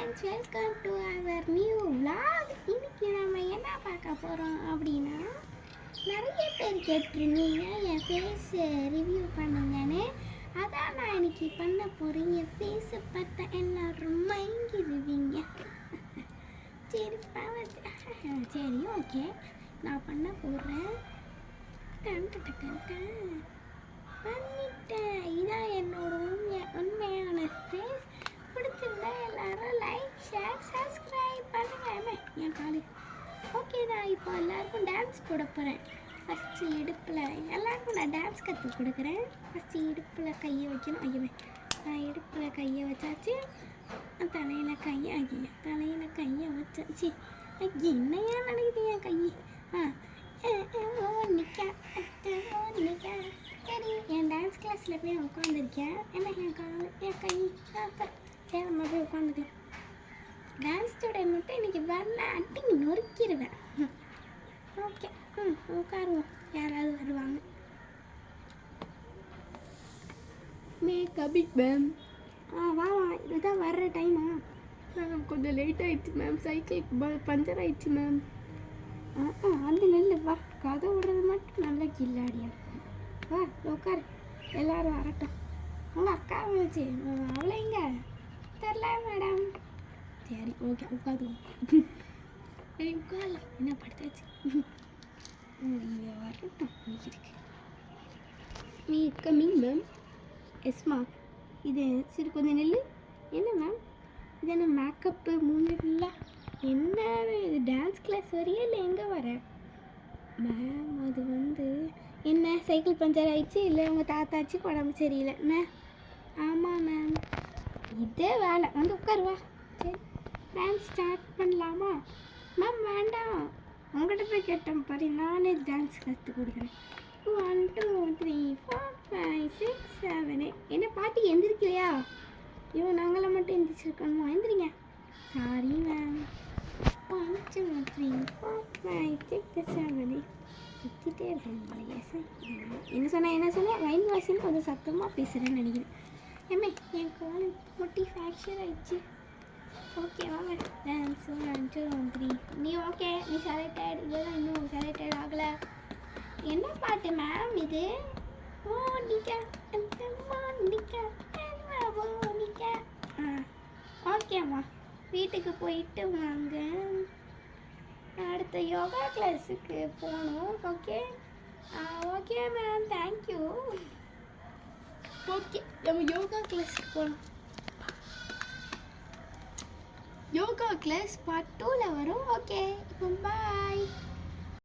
Friends, welcome to our new vlog. இன்னைக்கு நம்ம என்ன பார்க்க போகிறோம் அப்படின்னா, நிறைய பேர் கேட்டிருந்தீங்க என் ஃபேஸ் ரிவ்யூ பண்ணுங்கன்னு. அதான் நான் இன்னைக்கு பண்ண போகிறேன். என் ஃபேஸை பார்த்தா எல்லாரும் மயங்கிடுவீங்க. சரி சரி ஓகே, நான் பண்ண போகிறேன். பண்ணிட்டேன். இதான் என்னோட உண்மையான ஃபேஸ். பிடிச்சிருந்தா எல்லாரும் லைக், ஷேர், சப்ஸ்கிரைப் பண்ணுங்க. என் காலேஜ் ஓகே. நான் இப்போ எல்லாருக்கும் டான்ஸ் போட போகிறேன். ஃபஸ்ட்டு இடுப்பில் எல்லாருக்கும் நான் டான்ஸ் கற்றுக் கொடுக்குறேன். ஃபஸ்ட்டு இடுப்பில் கையை வைக்கணும். ஐயவே, நான் இடுப்பில் கையை வச்சாச்சு. தலையில் கையை வச்சாச்சு. என்னையா நடக்குது என் கை? சரி, என் டான்ஸ் கிளாஸில் போய் உட்காந்துருக்கேன். என்ன என் கை சேரமாக போய் உட்காந்துட்டேன். டான்ஸ் ஸ்டூடெண்ட் மட்டும் இன்றைக்கி வரல, அட்டிங்க நொறுக்கிடுவேன். ஓகே, உட்காருவோம். யாராவது வருவாங்க. கபிக் மேம். வா இதுதான் வர்ற டைமா? மேம் கொஞ்சம் லேட் ஆயிடுச்சு மேம். சைக்கிள் பஞ்சர் ஆயிடுச்சு மேம். வந்து நெல்லு வா. கதை விடுறது மட்டும் நல்லா கில்லாடியா. வா உட்காரு, எல்லாரும் வரட்டும். உங்கள் அக்கா வச்சு அவளை எங்க தெரில மேடம். சரி ஓகே, உட்காருவோம். சரி உட்காரலாம். என்ன படுத்தாச்சு? இங்கே வரட்டும். இருக்கு மீ கம்மிங் மேம். எஸ்மா, இது சரி கொஞ்சம் நெல். என்ன மேம் இது? என்ன மேக்கப்பு மூஞ்சில? என்ன இது? டான்ஸ் கிளாஸ் வரையா இல்லை எங்கே வர மேம்? அது என்ன சைக்கிள் பஞ்சர் ஆயிடுச்சு, இல்லை உங்கள் தாத்தாச்சு உடம்பு சரியில்லை என்ன? ஆமாம் மேம், இதே வேலை. உட்காருவா. சரி, டான்ஸ் ஸ்டார்ட் பண்ணலாமா? மேம் வேண்டாம், உங்கள்கிட்ட போய் கேட்டேன் பாரு. நானே டான்ஸ் கற்றுக் கொடுக்குறேன். 1 2 3 4 5 6 7 8. என்ன பாட்டி எந்திரிக்கலையா? நாங்களை மட்டும் எந்திரிச்சிருக்கணுமா? எந்திரிங்க. Sorry ma'am. 1 2 3 4 5 6 7 8. சுற்றிட்டே இருக்கணும். என்ன சொன்னேன்? வைன் வாசின்னு கொஞ்சம் சத்தமாக பேசுகிறேன்னு நினைக்கிறேன். ஏமே, என் கால் முட்டி ஃப்ராக்சர் ஆயிடுச்சு. ஓகே வாங்க டான்ஸ். 1 2 3. நீ ஓகே, நீ செலக்டட். இதெல்லாம் இன்னும் செலக்டட் ஆகலை. என்ன பாட்டு மேம் இது? ஓகேம்மா, வீட்டுக்கு போயிட்டு வாங்க. அடுத்த யோகா கிளாஸுக்கு போகணும். Okay okay ma'am, thank you. Okay, நம்ம யோகா கிளாஸுக்கு போகலாம். யோகா கிளாஸ் பார்ட் 2ல் வரும். ஓகே, இப்போ பாய்.